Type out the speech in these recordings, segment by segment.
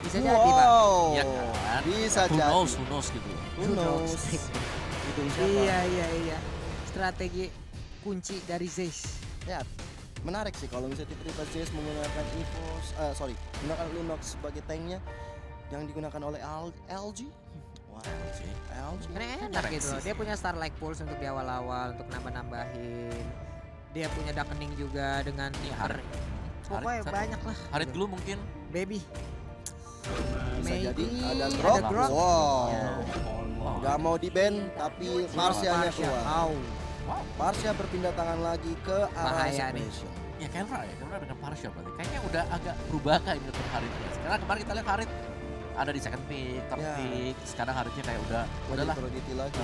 Bisa jadi, Pak. Iya kan? Bisa Who jadi. knows gitu. Who knows? Hidung siapa? Iya. Strategi kunci dari Zeiss. Ya, menarik sih kalau misalnya tiba-tiba Jazz menggunakan EVOS, menggunakan Lunox sebagai tanknya yang digunakan oleh LG. Wah, Sih. LG. Karena enak Menarik gitu sih. loh. Dia punya Starlight Pulse untuk di awal-awal untuk nambah-nambahin. Dia punya Darkening juga dengan Harit. Pokoknya Harit, banyak lah. Harit gitu. Glue mungkin. Baby. Bisa Maybe jadi ada ada drop. drop. Wow. Ya. Wow. Gak mau di ban tapi Marcia-nya Marcia. keluar. Au. Wow. Marcia berpindah tangan lagi ke arah Bahaya nih. separation. Ya Kevra dengan partial berarti. Kayaknya udah agak berubah kayak ini untuk Harit ya. Karena kemarin kita lihat Harit ada di second pick, third Ya. pick. Sekarang Haritnya kayak Udah udahlah. Aphrodite lagi.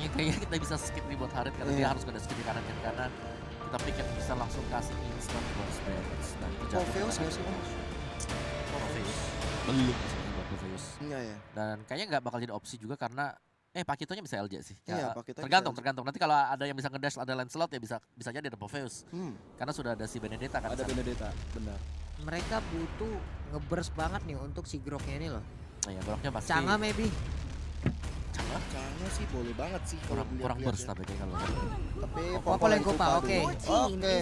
Kayaknya kita bisa skip nih buat Harit karena Iya. dia harus ada skip di kanan dan kanan. Kita pikir bisa langsung kasih instant bonus damage. Dan itu jatuh Popheus ke nggak sih? kanan. Popheus. Belum sebenarnya buat Popheus. Enggak ya. Dan kayaknya nggak bakal jadi opsi juga karena Pakitonya bisa LJ sih. Iya, Ya, Pakitonya tergantung, bisa LJ. tergantung. Nanti kalau ada yang bisa ngedash, ada Lancelot ya bisa jadi ada Popheus. Karena sudah ada si Benedetta kan. Ada di sana. Benedetta, benar. Mereka butuh ngeburst banget nih untuk si Groknya ini loh. Nah, ya Goroknya pasti. Canga maybe. Canga? Cangnya sih boleh banget sih kalau Kurang burst dilihat-lihat tapi kayak kalau. Tapi Popol yang Kupa, dulu. oke. Oke.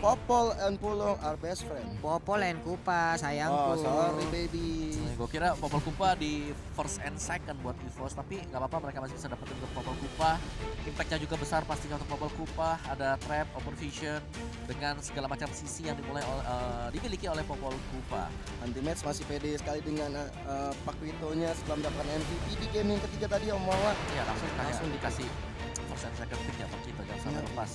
Popol and Pulong are best friend. Popol and Kupa sayangku. Oh, sorry baby. Gue kira Popol Kupa di first and second buat EVOS, tapi nggak apa-apa, mereka masih bisa dapetin untuk Popol Kupa. Impactnya juga besar pastinya untuk Popol Kupa. Ada trap, open vision dengan segala macam sisi yang dimiliki oleh Popol Kupa. Anti-match masih pede sekali dengan Paquito-nya setelah mendapatkan MVP di game yang ketiga tadi Om Wawa. Ya langsung Langsung dikasih first and second pick ya Pak Cito, jangan sampai Ya. lepas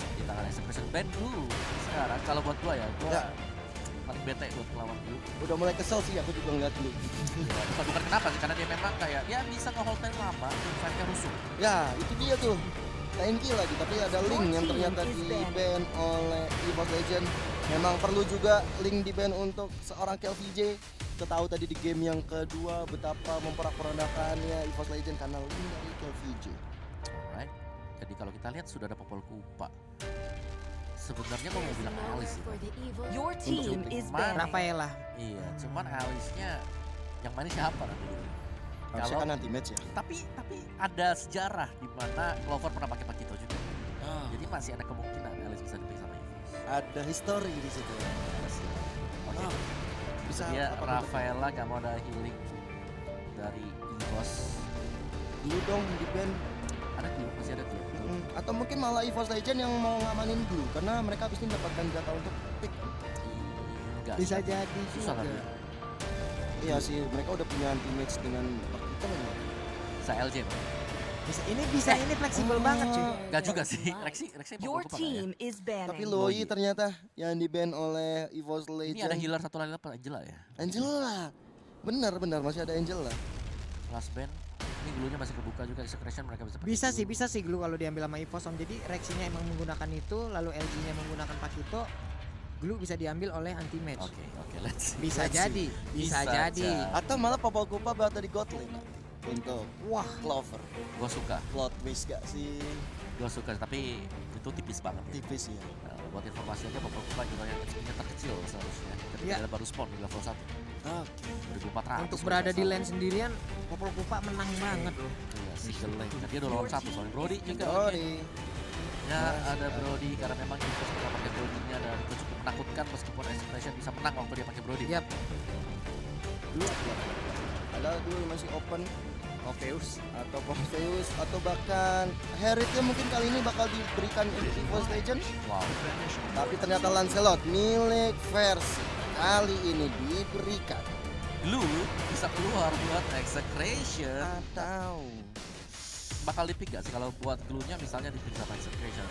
di tangan execution band dulu. Sekarang kalau buat gua ya, gua Ya. paling bete buat melawan dulu. Udah mulai kesel sih aku juga ngeliat dulu. Bukan kenapa sih, karena dia memang kayak ya bisa nge-hold time lama, fight-nya rusuh. Ya, itu dia tuh. Thank you lagi, tapi ada link yang ternyata di ban oleh EVOS Legend. Memang perlu juga link di ban untuk seorang KLVJ. Kita tahu tadi di game yang kedua betapa memporak-porandakannya EVOS Legend karena link dari KLVJ. Alright. Jadi kalau kita lihat sudah ada Popol Kupa. Sebenarnya gua mau bilang Alice sih. Your team is Cuman- banned. Rafaela. Iya, cuman Alice-nya yang main siapa nanti? Harusnya Kalau kan nanti match ya. tapi ada sejarah di mana Clover pernah pakai Pakito juga. Jadi masih ada kemungkinan Alice bisa dipakai sama EVOS. Ada history di situ. Oke. Oh, bisa Dia apa Rafaela gak mau ada healing dari EVOS. dulu dong di ban. Ada clue, masih ada clue. Atau mungkin malah EVOS Legend yang mau ngamanin dulu karena mereka habis ini mendapatkan jatah untuk pick. Enggak. Bisa jadi Susah juga. kan? Iya sih, mereka udah punya anti match dengan Pakito memang. Saya LJ. Ini fleksibel banget cuy. Enggak juga sih. Rexy Your Popol Kupa nggak ya? team is banned. Tapi Loi ternyata yang di ban oleh EVOS Legend. Ini ada healer satu lagi apa Angela ya? Angela. Benar masih ada Angela. Last band. Ini dulunya masih kebuka juga, execution mereka bisa pakai dulu. Bisa sih glue kalau diambil sama EVOS Om. Jadi Rexinya emang menggunakan itu, lalu LG-nya menggunakan Pakito. Glue bisa diambil oleh anti match. Oke, let's see. Bisa Let's jadi, see. bisa Bisa jadi. aja. Atau malah Popol Kupa berada di God Lane nanti untuk Wah, Clover. Gua suka, Plot twist gak sih? tapi itu tipis banget ya. Tipis ya. Buat informasi aja Popol Kupa juga yang XP-nya terkecil seharusnya. Ketika Iya. dia baru spawn di level 1. Oke. 2400. untuk berada di lane sendirian, Popol Kupa menang banget loh. Iya, single lane. Nah, dia udah lawan satu soalnya Brody juga. Sorry. Ya, ada Brody karena memang kita pernah pakai Brody-nya dan itu cukup menakutkan meskipun Expression bisa menang waktu dia pakai Brody. Yap. Dulu ada dulu yang masih open Orpheus. atau Popheus atau bahkan Heritnya mungkin kali ini bakal diberikan untuk EVOS Legend. Wow. Tapi ternyata Lancelot milik versi kali ini diberikan. Glue bisa keluar buat Execration. Atau Bakal dipick gak sih kalau buat glue-nya misalnya dipick sama Execration?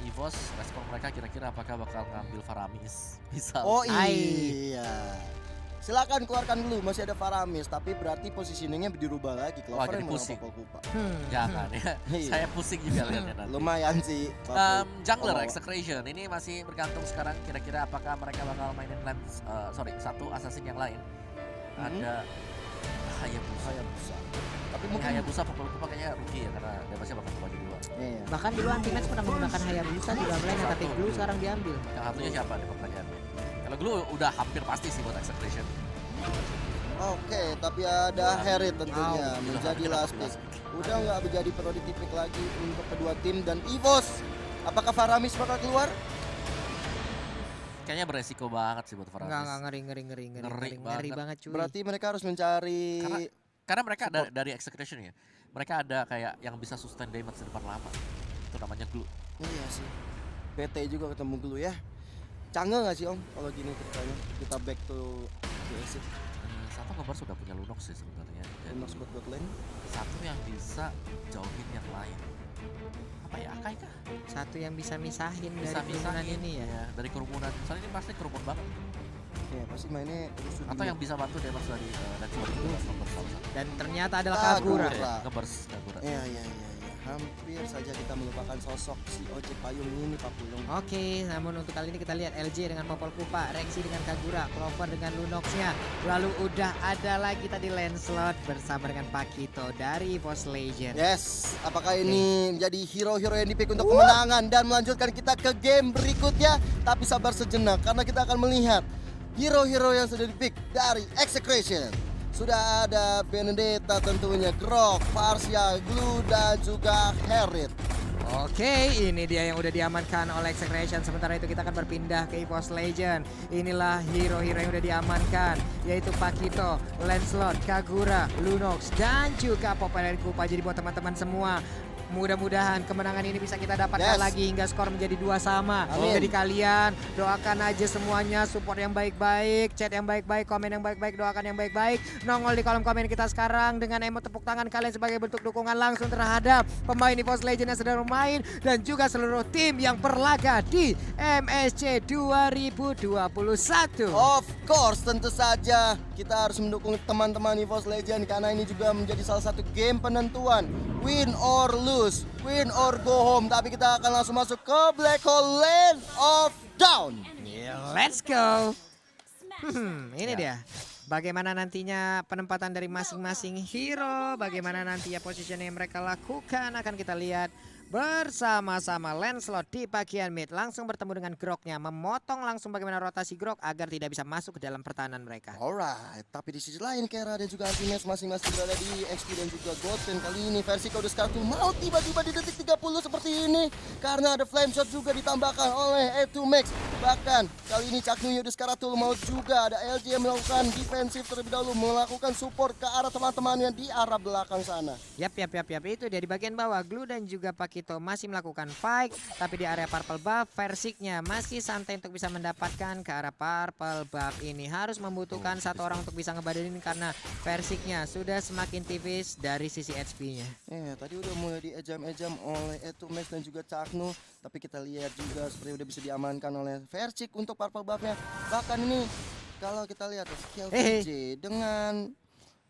EVOS respon mereka kira-kira apakah bakal ngambil Faramis? Bisa. oh Ai. iya. Silakan keluarkan dulu, masih ada Faramis, tapi berarti positioningnya dirubah lagi. Wah, Clover jadi yang mau pusing. Popol Kupa. Jangan ya. Iya. Saya pusing juga lihatnya nanti. Lumayan sih. Jungler Oh. Execration ini masih bergantung sekarang kira-kira apakah mereka bakal mainin lens satu assassin yang lain. Ada Hayabusa. Hayabusa. Tapi Ini mungkin Hayabusa Popol Kupa kayaknya rugi ya karena Debasnya bakal kebagi dua. iya. Bahkan dulu anti match pernah menggunakan Hayabusa di dalam lane, tapi glue sekarang diambil. Yang satunya siapa nih pertanyaannya? Kalau Glue udah hampir pasti sih buat Execration. Oke, tapi ada Harry tentunya Wow. menjadi last pick. Udah nggak menjadi priority pick lagi untuk kedua tim dan EVOS. Apakah Faramis bakal keluar? Kayaknya beresiko banget sih buat Faramis. Enggak ngeri Ngeri banget cuy. Berarti mereka harus mencari Karena mereka ada dari execution ya. Mereka ada kayak yang bisa sustain damage di depan lama. Itu namanya glue. iya sih. PT juga ketemu dulu ya. Canggih nggak sih Om kalau gini ceritanya? Kita back to basic. Satu kabar sudah punya Lunox sih sebenarnya. Dan Lunox buat bot lane. satu yang bisa jauhin yang lain. Apa ya, Akai kah? Satu yang bisa misahin Bisa dari kerumunan misahin ini ya. ya, dari kerumunan. Soalnya ini pasti kerumun banget. Ya pasti mainnya rusuh Atau dulu. yang bisa bantu damage dari dan suara itu nomor salah satu. Dan ternyata adalah Kagura. Kagura. Ngebers Kagura. Iya. Hampir saja kita melupakan sosok si ojek payung ini Pak Pulung. Oke, namun untuk kali ini kita lihat LJ dengan Popol Kupa, Rexy dengan Kagura, Clover dengan Lunox-nya. Lalu udah ada lagi tadi Lancelot bersama dengan Pakito dari EVOS Legend. Yes, apakah ini menjadi hero-hero yang dipick untuk kemenangan dan melanjutkan kita ke game berikutnya? Tapi sabar sejenak karena kita akan melihat hero-hero yang sudah dipick dari Execration. Sudah ada Benedetta tentunya, Grok, Farsia, Glue dan juga Harriet. Oke, ini dia yang udah diamankan oleh Execration. Sementara itu kita akan berpindah ke EVOS Legend. Inilah hero-hero yang udah diamankan, yaitu Pakito, Lancelot, Kagura, Lunox, dan juga Popol Kupa. Jadi buat teman-teman semua, mudah-mudahan kemenangan ini bisa kita dapatkan Yes. lagi hingga skor menjadi 2-2. Amin. Jadi kalian doakan aja semuanya, support yang baik-baik, chat yang baik-baik, komen yang baik-baik, doakan yang baik-baik. Nongol di kolom komen kita sekarang dengan emot tepuk tangan kalian sebagai bentuk dukungan langsung terhadap pemain EVOS Legend yang sedang bermain dan juga seluruh tim yang berlaga di MSC 2021. Of course, tentu saja kita harus mendukung teman-teman EVOS Legend karena ini juga menjadi salah satu game penentuan. Win or lose, win or go home. Tapi kita akan langsung masuk ke Black Hole Land of Down. Let's go. Ini dia. Bagaimana nantinya penempatan dari masing-masing hero, bagaimana nantinya position yang mereka lakukan akan kita lihat bersama-sama. Lancelot di bagian mid langsung bertemu dengan Groknya, memotong langsung bagaimana rotasi Grok agar tidak bisa masuk ke dalam pertahanan mereka. Alright, tapi di sisi lain Kera dan juga Anti-Match masing-masing berada di XP dan juga Goten. Kali ini versi kode Skartu mau tiba-tiba di detik 30 seperti ini karena ada flame shot juga ditambahkan oleh E2 Max. Bahkan kali ini Caknu Yudhishkaratul mau juga ada LJ yang melakukan defensif terlebih dahulu, melakukan support ke arah teman-temannya di arah belakang sana. Yap, itu dia di bagian bawah. Glue dan juga Pakito masih melakukan fight, tapi di area purple buff Versiknya masih santai untuk bisa mendapatkan ke arah purple buff ini. Harus membutuhkan satu orang untuk bisa ngebadenin karena Versiknya sudah semakin tipis dari sisi HP-nya. Tadi udah mulai diejam-ejam oleh E2 Max dan juga Caknu, tapi kita lihat juga seperti udah bisa diamankan oleh Versik untuk purple buff-nya. Bahkan ini kalau kita lihat KLJ dengan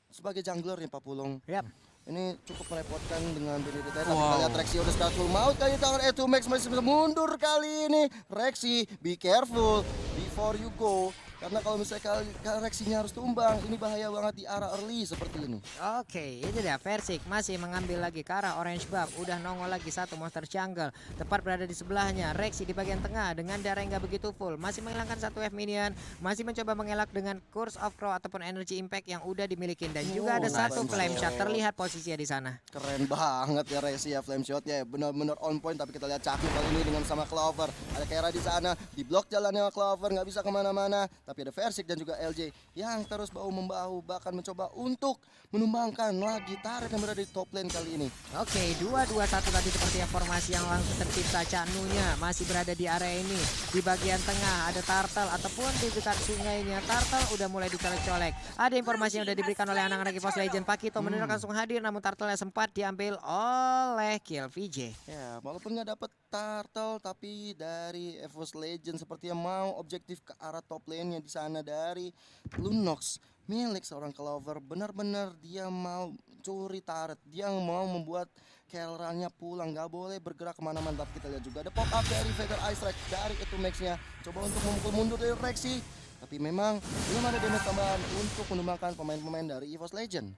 sebagai jungler nih Pak Pulung. Yap. Ini cukup merepotkan dengan Benedetta. Tapi kita lihat Rexy udah Skartul maut kali tangan E2 Max masih bisa mundur kali ini. Rexy, be careful before you go. Karena kalau misalnya Rexy-nya harus tumbang, ini bahaya banget di arah early seperti ini. Oke, itu dia Versik masih mengambil lagi ke arah orange buff. Udah nongol lagi satu monster jungle, tepat berada di sebelahnya. Rexy di bagian tengah dengan darah yang gak begitu full, masih menghilangkan satu F minion, masih mencoba mengelak dengan Curse of Crow ataupun energy impact yang udah dimiliki. Dan juga ada nice satu flame shot, terlihat posisinya di sana. Keren banget ya Rexy ya, flame shot ya benar-benar on point. Tapi kita lihat Caknu kali ini dengan sama Clover. Ada Kera di sana, di blok jalannya Clover, nggak bisa kemana-mana. Tapi ada Versik dan juga LJ yang terus bahu-membahu, bahkan mencoba untuk menumbangkan lagi turret yang berada di top lane kali ini. Oke, 2-2-1 tadi seperti formasi yang langsung tercipta. Caknunya masih berada di area ini. Di bagian tengah ada Turtle ataupun di dekat sungainya. Turtle udah mulai dicolek-colek. Ada informasi yang udah diberikan oleh anak-anak EVOS Legend. Pakito mendadak langsung hadir, namun Turtle sempat diambil oleh Kill VJ. Ya, walaupun nggak dapet Turtle, tapi dari EVOS Legend sepertinya mau objektif ke arah top lane-nya di sana dari Lunox milik seorang Clover. Benar-benar dia mau curi turret, dia mau membuat Kelranya pulang, nggak boleh bergerak kemana-mana. Tapi kita lihat juga ada pop up dari Feather Ice Strike dari itu Max-nya, coba untuk memukul mundur dari Rexy, tapi memang belum ada damage tambahan untuk menumbangkan pemain-pemain dari EVOS Legend.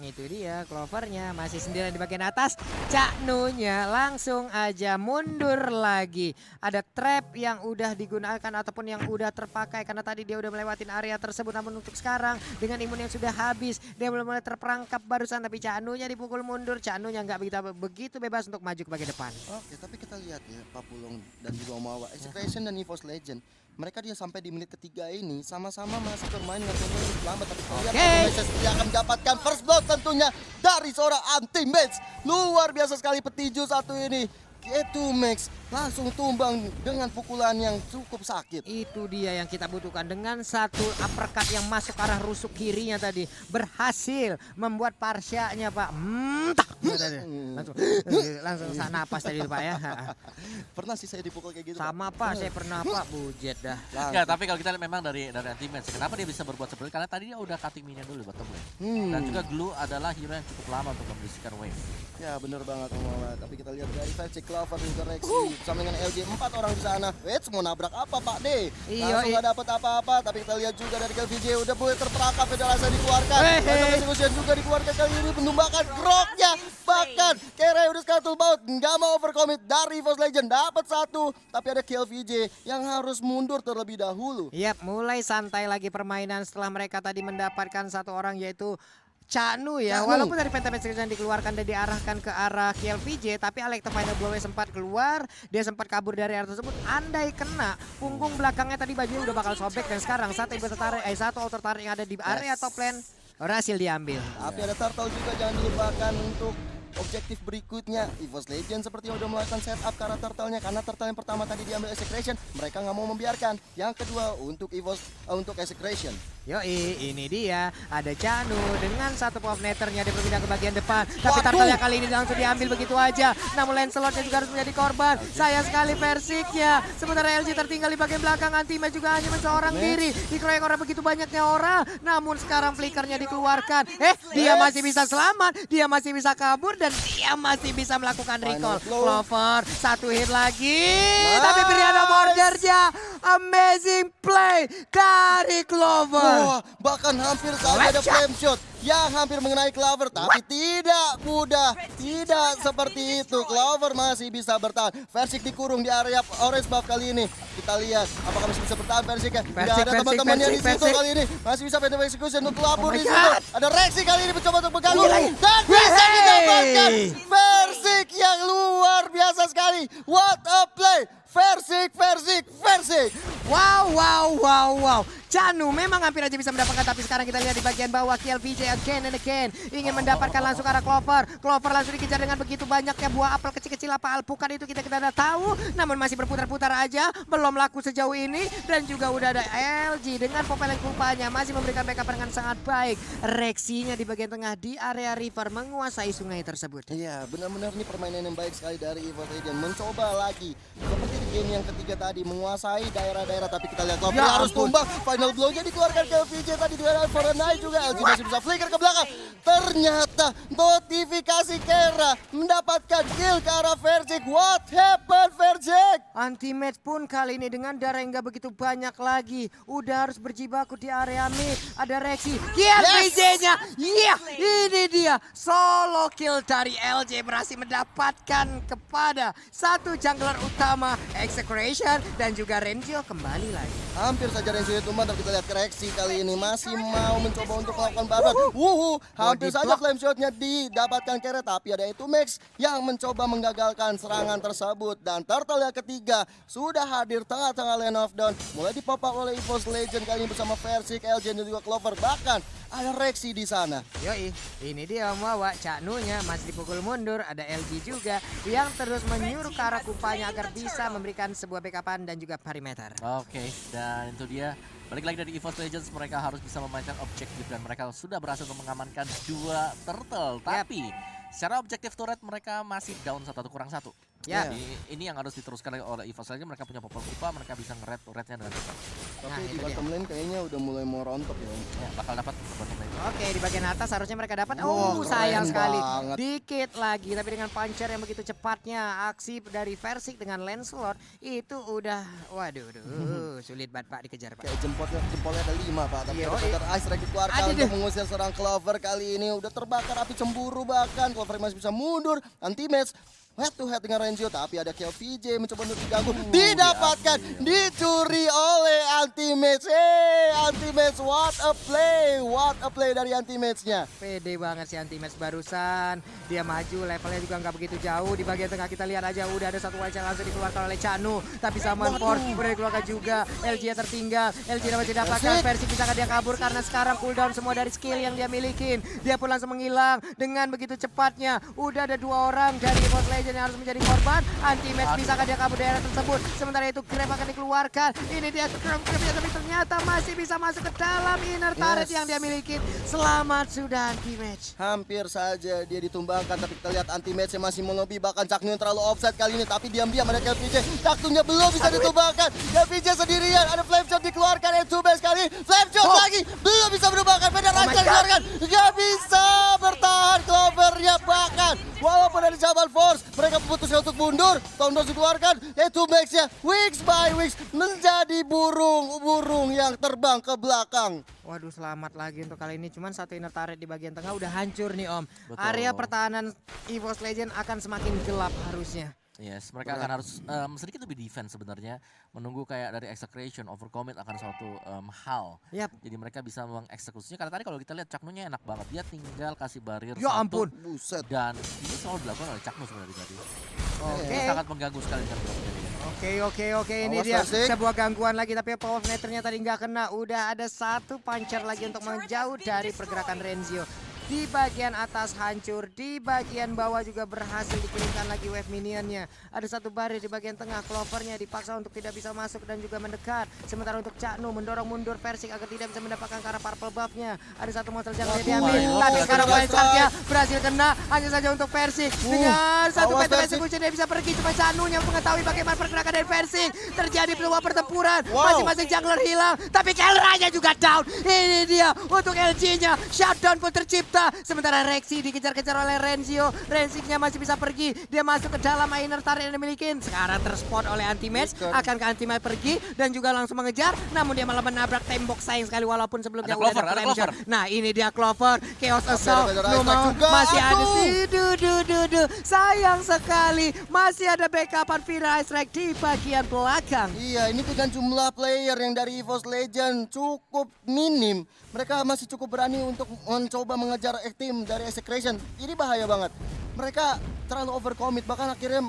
Itu dia Clovernya masih sendirian di bagian atas. Cak Nunya langsung aja mundur lagi. Ada trap yang udah digunakan ataupun yang udah terpakai karena tadi dia udah melewatin area tersebut. Namun untuk sekarang dengan imun yang sudah habis, dia belum mulai terperangkap barusan, tapi Cak Nunya dipukul mundur. Cak Nunya nggak begitu bebas untuk maju ke bagian depan. Oke, tapi kita lihat ya Papulong dan juga Omawa, Execration dan EVOS Legend. Mereka dia sampai di menit ketiga ini sama-sama masih bermain dengan tempo yang lambat, tapi kita lihat Anti-Match dia akan mendapatkan first blood tentunya dari seorang Anti-Match. Luar biasa sekali petinju satu ini. G2max langsung tumbang dengan pukulan yang cukup sakit. Itu dia yang kita butuhkan dengan satu uppercut yang masuk ke arah rusuk kirinya tadi. Berhasil membuat Parsyanya Pak. Langsung sak napas tadi Pak ya. Pernah sih saya dipukul kayak gitu. Sama Pak, saya pernah Pak, bujet dah. Ya, tapi kalau kita lihat memang dari Anti-Match, kenapa dia bisa berbuat seperti itu? Karena tadi dia udah cutting minion dulu bottom lane. Dan juga Glue adalah hero yang cukup lama untuk membersihkan wave. Ya bener banget Omawa, tapi kita lihat dari Versi, Clover dan juga Rexy bersama dengan LG 4 orang di sana. Wait, mau nabrak apa Pak D? Langsung nggak dapat apa-apa, tapi kita lihat juga dari KVJ udah mulai terperangkap, Federasi dikeluarkan. Execution juga dikeluarkan kali ini, menumbakan groknya. Bahkan Kere udah scatul baut, nggak mau overcommit dari EVOS Legend, dapat satu, tapi ada KVJ yang harus mundur terlebih dahulu. Yap, mulai santai lagi permainan setelah mereka tadi mendapatkan satu orang yaitu Cak Nu ya. Walaupun dari Pentamatch yang dikeluarkan dan diarahkan ke arah KLVJ, tapi Alekta Final Blow sempat keluar, dia sempat kabur dari area tersebut. Andai kena punggung belakangnya tadi bajunya udah bakal sobek, dan sekarang satu outer turret yang ada di area top lane berhasil diambil. Tapi ada turtle juga, jangan dilupakan untuk objektif berikutnya. EVOS Legend seperti udah melakukan setup ke arah turtle-nya, karena turtle yang pertama tadi diambil Execration, mereka nggak mau membiarkan. Yang kedua untuk EVOS untuk Execration. Yoi, ini dia ada Cak Nu dengan satu pop netternya, dia berpindah ke bagian depan. Tapi turtle-nya kali ini langsung diambil begitu aja. Namun Lancelot-nya juga harus menjadi korban. Sayang sekali Versiknya. Sementara LG tertinggal di bagian belakang. Anti-Match juga hanya seorang diri. Dikeroyok orang begitu banyaknya orang. Namun sekarang flickernya dikeluarkan. Dia masih bisa selamat. Dia masih bisa kabur. Dan dia masih bisa melakukan recall. Clover, satu hit lagi. Tapi Brianna Bordernya. Amazing play dari Clover. Wah, bahkan hampir saja ada flame shot yang hampir mengenai Clover, tapi tidak mudah. Tidak seperti itu. Clover masih bisa bertahan. Versik dikurung di area orange buff kali ini. Kita lihat apakah masih bisa bertahan Versiknya. Tidak ada teman-temannya di situ kali ini. Masih bisa Phantom Execution untuk kabur di situ. Ada Rexy kali ini mencoba untuk mengganggu. Dan bisa didapatkan Versik yang luar biasa sekali. What a play. Versik. Wow. Cak Nu memang hampir aja bisa mendapatkan, tapi sekarang kita lihat di bagian bawah KLVJ again ingin mendapatkan langsung arah Clover. Clover langsung dikejar dengan begitu banyaknya buah apel kecil-kecil, apa alpukat itu kita udah tahu, namun masih berputar-putar aja, belum laku sejauh ini. Dan juga udah ada LG dengan popeleng kupanya masih memberikan backup dengan sangat baik. Rexy-nya di bagian tengah di area river menguasai sungai tersebut. Iya, benar-benar ini permainan yang baik sekali dari EVOS Legend. Mencoba lagi seperti di game yang ketiga tadi, menguasai daerah-daerah, tapi kita lihat Clover harus tumbang. Final blow-nya dikeluarkan ke VJ tadi dengan Forenai juga. LG masih bisa flicker ke belakang. Ternyata notifikasi Kera mendapatkan kill ke arah Verzik. What happened Verzik? Anti-Match pun kali ini dengan darah yang gak begitu banyak lagi, udah harus berjibaku di area mid. Ada Rexy, KLVJ-nya. Iya, ini dia solo kill dari LG, berhasil mendapatkan kepada satu jungler utama, Execration, dan juga Renjil kembali lagi. Hampir saja Renjil tumbang, tapi kita lihat Rexy kali ini masih mau mencoba untuk melakukan barbar. Hampir saja flame shot-nya didapatkan Kera, tapi ada itu Max yang mencoba menggagalkan serangan tersebut. Dan turtle yang ketiga sudah hadir tengah-tengah lane of down, mulai dipop up oleh EVOS Legend kali ini bersama Versik, LG dan juga Clover. Bahkan ada Rexy di sana. Yoi, ini dia membawa Cak Nu-nya masih dipukul mundur. Ada LG juga yang terus menyuruh ke arah kupanya agar bisa memberikan sebuah backupan dan juga perimeter. Oke, dan itu dia. Balik lagi dari EVOS Legends, mereka harus bisa memainkan objektif dan mereka sudah berhasil untuk mengamankan 2 turtle. Tapi secara objektif turret mereka masih down 1-1. Ya. Jadi ini yang harus diteruskan oleh EVOS lagi, mereka punya popol kupa, mereka bisa nge-red-nya dengan cepat. Tapi Nah, di itu bottom lane kayaknya udah mulai mau rontok ya. Ya, bakal dapat bottom lane. Oke, di bagian atas harusnya mereka dapat. Wow, Sayang keren sekali. banget. Dikit lagi, tapi dengan puncher yang begitu cepatnya, aksi dari Versik dengan Lancelot itu udah, waduh, sulit banget Pak dikejar Pak. Kayak jempolnya ada 5 Pak, tapi Iya, ada Feather Ice Strike dikeluarkan Ada untuk deh. mengusir serang Clover. Kali ini udah terbakar api cemburu, bahkan Clover masih bisa mundur. Anti-match head to head dengan Renzio, tapi ada KLVJ mencoba untuk diganggu, didapatkan, dicuri oleh Anti-match. Anti-match, what a play dari Anti-match-nya. Pede banget si Anti-match barusan. Dia maju, levelnya juga nggak begitu jauh. Di bagian tengah kita lihat aja udah ada satu wajah langsung dikeluarkan oleh Chanu. Tapi Saman Ford udah dikeluarkan juga. LG tertinggal. LG dapat didapatkan. Versi bisa dia kabur karena sekarang cooldown semua dari skill yang dia milikin. Dia pun langsung menghilang dengan begitu cepatnya. Udah ada 2 orang dari EVOS Legends yang harus menjadi korban. Anti-match bisakah dia kabur dari area tersebut. Sementara itu Grab akan dikeluarkan. Ini dia Grab-nya, tapi ternyata masih bisa masuk ke dalam inner turret yang dia miliki. Selamat sudah Anti-match. Hampir saja dia ditumbangkan, tapi kita lihat Anti-match masih melobi, bahkan Caknu yang terlalu offside kali ini, tapi diam-diam ada KLVJ. Caknunya belum bisa ditumbangkan. KLVJ sendirian, ada flame shot dikeluarkan, Etsubes kali, flame shot lagi, belum bisa berubahkan, Feather Ice dikeluarkan, gak bisa bertahan Clovernya, bahkan walaupun ada Jabal Force, mereka memutuskan untuk mundur. Tondos dikeluarkan, Etsubes-nya weeks by weeks menjadi burung yang terbang ke belakang. Waduh, selamat lagi untuk kali ini. Cuman satu inner turret di bagian tengah udah hancur nih Om. Betul. Area pertahanan EVOS Legends akan semakin gelap harusnya. Yes, mereka akan harus sedikit lebih defense sebenarnya, menunggu kayak dari execution, overcommit akan suatu hal. Yap. Jadi mereka bisa mengeksekusinya, karena tadi kalau kita lihat Caknunya enak banget, dia tinggal kasih barrier Ya satu, ampun. Buset. dan ini selalu dilakukan oleh Caknu sebenarnya tadi. Oke. Ini sangat mengganggu sekali kan Oke, ini Awas, dia Persik. sebuah gangguan lagi, tapi power of nethernya tadi nggak kena. Udah ada satu puncher lagi untuk menjauh dari pergerakan Renzio. Di bagian atas hancur, di bagian bawah juga berhasil dikirimkan lagi wave minionnya. Ada satu baris di bagian tengah, Clovernya dipaksa untuk tidak bisa masuk dan juga mendekat. Sementara untuk Caknu mendorong mundur Versik agar tidak bisa mendapatkan ke arah purple buff-nya. Ada satu monster jungle yang diambil, tapi sekarang Wild Shark-nya berhasil kena hanya saja untuk Versik. Dengan satu awas, petu Versik. execution dia bisa pergi, cuma Caknu yang mengetahui bagaimana pergerakan dari Versik. Terjadi sebuah pertempuran, Wow. masing-masing jungler hilang, tapi Kelranya juga down. Ini dia untuk LG-nya, shutdown pun tercipta. Sementara Rexy dikejar-kejar oleh Renzio. Renzio-nya masih bisa pergi, dia masuk ke dalam inner turret yang dimiliki. Sekarang terspot oleh Anti-match, akankah Anti-match pergi dan juga langsung mengejar, namun dia malah menabrak tembok, sayang sekali walaupun sebelumnya Ada udah Clover, ada flame shot. Nah ini dia Clover, Chaos Assault, Feather Ice Numa juga, masih ada aduh. sayang sekali, masih ada backupan Feather Ice Strike di bagian belakang. Iya, ini dengan jumlah player yang dari EVOS Legend cukup minim. Mereka masih cukup berani untuk mencoba mengejar tim dari Execration. Ini bahaya banget. Mereka terlalu overcommit, bahkan akhirnya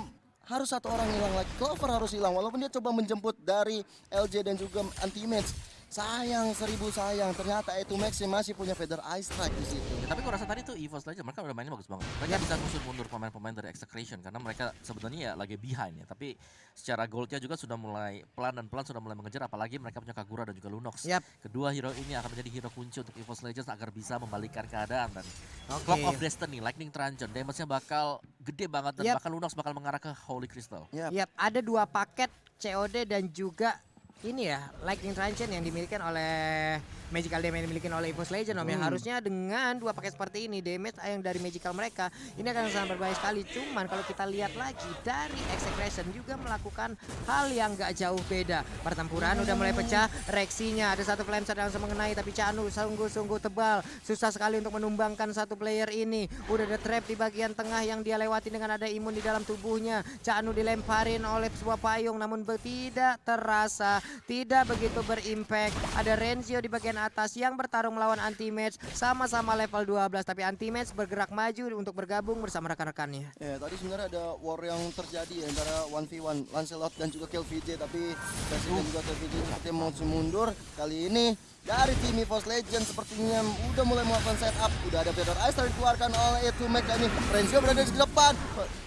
harus satu orang hilang lagi. Clover harus hilang, walaupun dia coba menjemput dari LJ dan juga Anti-match. Sayang, 1000 sayang. Ternyata Etsubes masih punya Feather Ice Strike di situ. Ya, tapi gue rasa tadi tuh EVOS Legends mereka udah mainnya bagus banget. Mereka bisa ngusir mundur pemain-pemain dari Execration karena mereka sebenarnya ya lagi behind ya. Tapi secara goldnya juga sudah mulai pelan sudah mulai mengejar, apalagi mereka punya Kagura dan juga Lunox. Yap. Kedua hero ini akan menjadi hero kunci untuk EVOS Legends agar bisa membalikkan keadaan. Dan Oke. Clock of Destiny, Lightning Truncheon, damage-nya bakal gede banget dan Yap. bahkan Lunox bakal mengarah ke Holy Crystal. Yap, ada 2 paket COD dan juga ini ya, Lightning Truncheon yang dimiliki oleh Magical Damage yang dimiliki oleh EVOS Legends Om. Ya harusnya dengan 2 paket seperti ini, damage yang dari Magical mereka ini akan sangat berbahaya sekali. Cuman kalau kita lihat lagi dari Execration juga melakukan hal yang gak jauh beda. Pertempuran udah mulai pecah, Rexy-nya ada satu flame shot yang langsung mengenai, tapi Caknu sungguh-sungguh tebal, susah sekali untuk menumbangkan satu player ini. Udah ada trap di bagian tengah yang dia lewati dengan ada imun di dalam tubuhnya. Caknu dilemparin oleh sebuah payung namun tidak terasa, tidak begitu berimpact. Ada Renzio di bagian atas yang bertarung melawan Anti-match, sama-sama level 12, tapi Anti-match bergerak maju untuk bergabung bersama rekan-rekannya. Ya, tadi sebenarnya ada war yang terjadi antara 1v1 Lancelot dan juga KLVJ, tapi Versik dan juga KLVJ seperti mau mundur. Kali ini dari tim EVOS Legends sepertinya udah mulai melakukan setup. Udah ada Fedor Ice dikeluarkan oleh Etumek dan ini Renzio berada di depan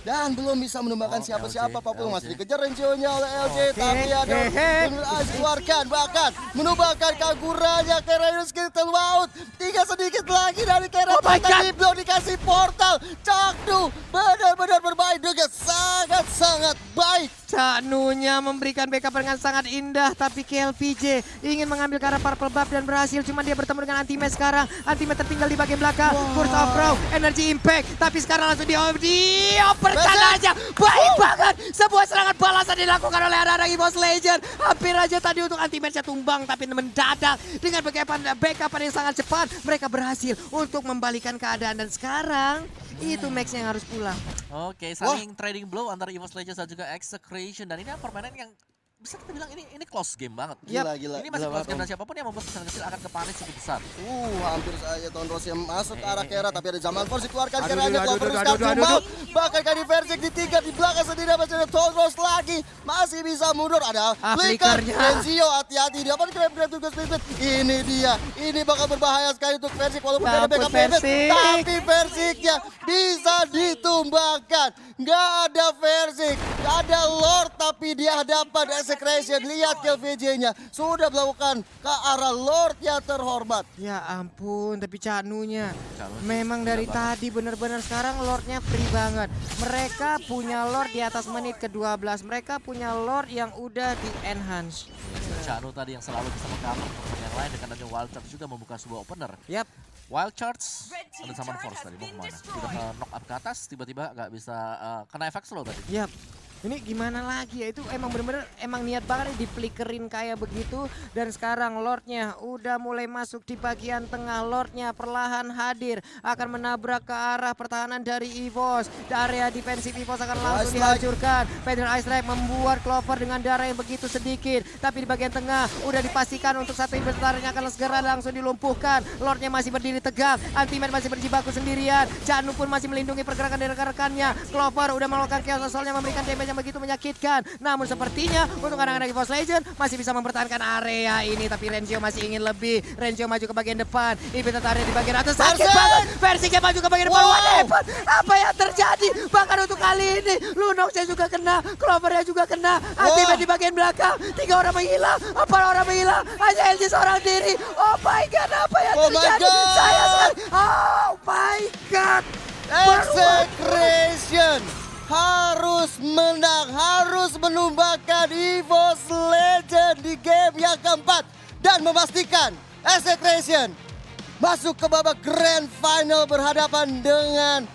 dan belum bisa menumbangkan siapa-siapa. Papung masih dikejar Renzio-nya oleh LJ, tapi ada Fedor Ice dikeluarkan, bahkan menumbangkan Kaguranya Kerenus Skeleton Out. 3 sedikit lagi dari Keren, tadi belum dikasih portal. Cakdu benar-benar bermain dengan sangat-sangat baik. Caknunya memberikan backup dengan sangat indah, tapi KLPJ ingin mengambil ke arah Purple Buff dan berhasil. Cuma dia bertemu dengan Anti-Mage sekarang. Anti-Mage tertinggal di bagian belakang. Burst of Raw, Energy Impact, tapi sekarang langsung dioperkan aja. Baik banget. Sebuah serangan balasan dilakukan oleh anak-anak EVOS Legend. Hampir aja tadi untuk Anti-Mage-nya tumbang, tapi mendadak dengan backup yang sangat cepat. Mereka berhasil untuk membalikan keadaan dan sekarang itu Max yang harus pulang. Oke, saling trading blow antara EVOS Legends dan juga Execration, dan ini permainan yang bisa kita bilang ini close game banget. Gila. Ini masih close game dan siapapun yang membuat kesalahan kecil akan kepanis cukup besar. Hampir saja Tondros yang masuk ke arah Kera, tapi ada Zaman Force dikeluarkan. Keranya Clover Cuma. Bahkan Kadi Versik di 3 di belakang sendiri, masih ada Tondros lagi. Masih bisa mundur, ada Flicker. Renzio hati-hati, dia grab juga split. Ini dia, ini bakal berbahaya sekali untuk Versik walaupun ada backup Versik. Tapi Versiknya bisa ditumbangkan. Nggak ada Versik, ada Lord tapi di hadapan Execration. Lihat kill VJ-nya sudah melakukan ke arah Lord yang terhormat. Ya ampun, tapi Caknunya memang dari tadi benar-benar sekarang Lordnya free banget. Mereka punya Lord di atas menit ke-12. Mereka punya Lord yang udah di enhance. Caknu tadi yang selalu bisa meng-cover teman yang lain dengan adanya Wild Charge juga membuka sebuah opener. Yap. Wild Charge ada Zaman Force tadi mau kemana? Udah knock up ke atas, tiba-tiba nggak bisa kena efek slow tadi. Yap. Ini gimana lagi ya, itu emang bener-bener emang niat banget di flickerin kayak begitu. Dan sekarang Lordnya udah mulai masuk di bagian tengah. Lordnya perlahan hadir, akan menabrak ke arah pertahanan dari EVOS. Di area defensif EVOS akan langsung dihancurkan. Fedor Ice Strike membuat Clover dengan darah yang begitu sedikit, tapi di bagian tengah udah dipastikan untuk satu inventarnya akan segera langsung dilumpuhkan. Lordnya masih berdiri tegak, Anti-Mage masih berjibaku sendirian. Caknu pun masih melindungi pergerakan dari rekan-rekannya. Clover udah melakukan chaos asalnya, memberikan damage yang begitu menyakitkan. Namun sepertinya untuk anak-anak EVOS Legend masih bisa mempertahankan area ini, tapi Renzio masih ingin lebih. Renzio maju ke bagian depan, Ibit area di bagian atas, sakit banget. Versinya maju ke bagian depan. What happened? Apa yang terjadi? Bahkan untuk kali ini Lunoxnya juga kena, Clovernya juga kena. Anti-Mage di bagian belakang, 3 orang menghilang, 4 orang menghilang, hanya LG seorang diri. Oh my god, apa yang terjadi? Saya sekali. Oh my god. Execration harus menang, harus menumbangkan EVOS Legend di game yang keempat dan memastikan Execration masuk ke babak Grand Final berhadapan dengan